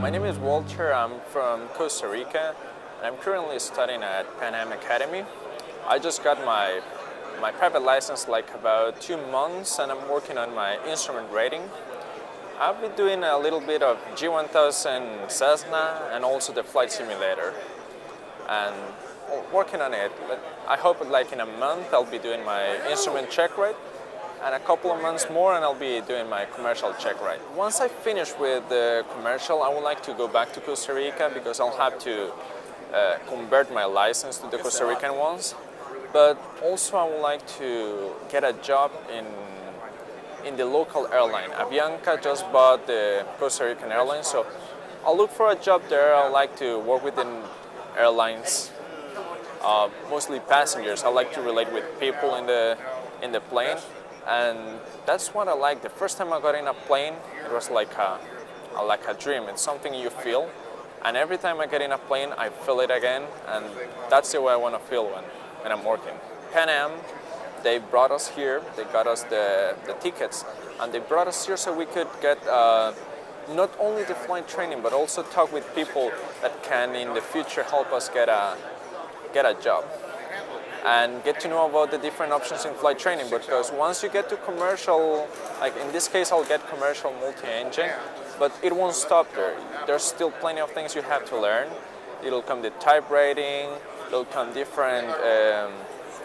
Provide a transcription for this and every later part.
My name is Walter. I'm from Costa Rica, and I'm currently studying at Pan Am Academy. I just got my private license like about 2 months, and I'm working on my instrument rating. I've been doing a little bit of G1000 Cessna and also the flight simulator, and working on it. I hope like in a month I'll be doing my instrument check ride, and a couple of months more and I'll be doing my commercial check ride. Once I finish with the commercial, I would like to go back to Costa Rica because I'll have to convert my license to the Costa Rican ones. But also I would like to get a job in the local airline. Avianca just bought the Costa Rican airline, so I'll look for a job there. I like to work within airlines, mostly passengers. I like to relate with people in the plane, and that's what I like. The first time I got in a plane, it was like a dream. It's something you feel, and every time I get in a plane, I feel it again, and that's the way I want to feel when I'm working. Pan Am, they brought us here. They got us the tickets, and they brought us here so we could get not only the flight training, but also talk with people that can in the future help us get a job and get to know about the different options in flight training. Because once you get to commercial, like in this case I'll get commercial multi-engine, but it won't stop there. There's still plenty of things you have to learn. It'll come the type rating, it'll come different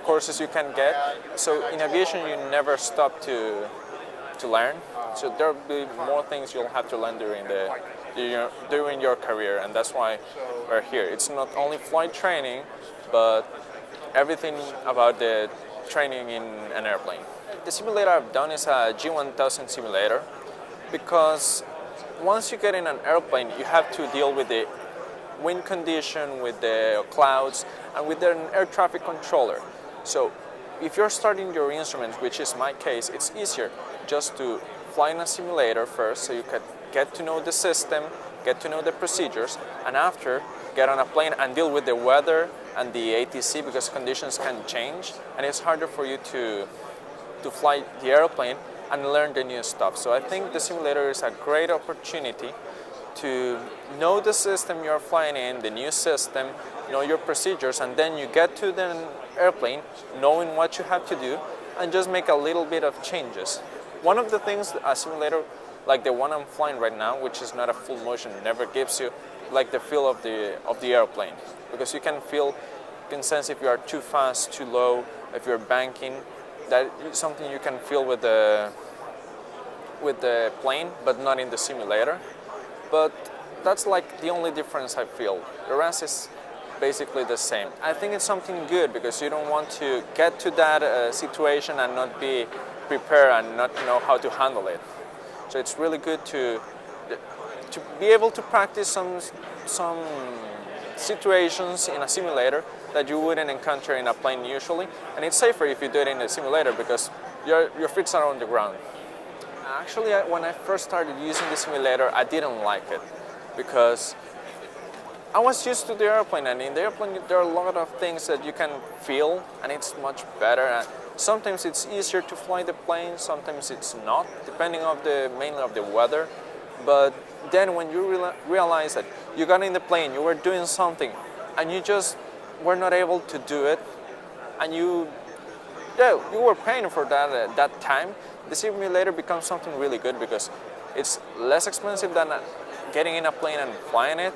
courses you can get. So in aviation you never stop to learn. So there'll be more things you'll have to learn during your career, and that's why we're here. It's not only flight training, but everything about the training in an airplane. The simulator I've done is a G1000 simulator, because once you get in an airplane, you have to deal with the wind condition, with the clouds, and with an air traffic controller. So if you're starting your instruments, which is my case, it's easier just to fly in a simulator first, so you can get to know the system, get to know the procedures, and after get on a plane and deal with the weather and the ATC, because conditions can change and it's harder for you to fly the airplane and learn the new stuff. So I think the simulator is a great opportunity to know the system you're flying in, the new system, know your procedures, and then you get to the airplane knowing what you have to do and just make a little bit of changes. One of the things a simulator like the one I'm flying right now, which is not a full motion, never gives you like the feel of the airplane, because you can sense if you are too fast, too low, if you're banking. That is something you can feel with the plane, but not in the simulator. But that's like the only difference I feel. The rest is basically the same. I think it's something good because you don't want to get to that situation and not be prepared and not know how to handle it. So it's really good to be able to practice some situations in a simulator that you wouldn't encounter in a plane usually, and it's safer if you do it in a simulator because your feet are on the ground. Actually, when I first started using the simulator, I didn't like it because I was used to the airplane, and in the airplane there are a lot of things that you can feel, and it's much better. And sometimes it's easier to fly the plane, sometimes it's not, depending on mainly of the weather. But then when you realize that you got in the plane, you were doing something, and you just were not able to do it, and you were paying for that at that time, the simulator becomes something really good because it's less expensive than getting in a plane and flying it,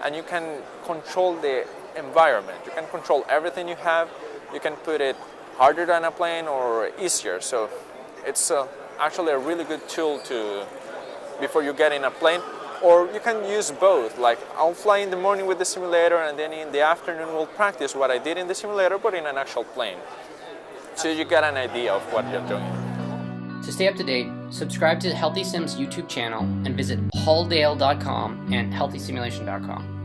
and you can control the environment. You can control everything you have. You can put it harder than a plane or easier. So it's actually a really good tool before you get in a plane. Or you can use both. Like I'll fly in the morning with the simulator, and then in the afternoon we'll practice what I did in the simulator but in an actual plane. So you get an idea of what you're doing. To stay up to date, subscribe to Healthy Sims YouTube channel and visit halldale.com and healthysimulation.com.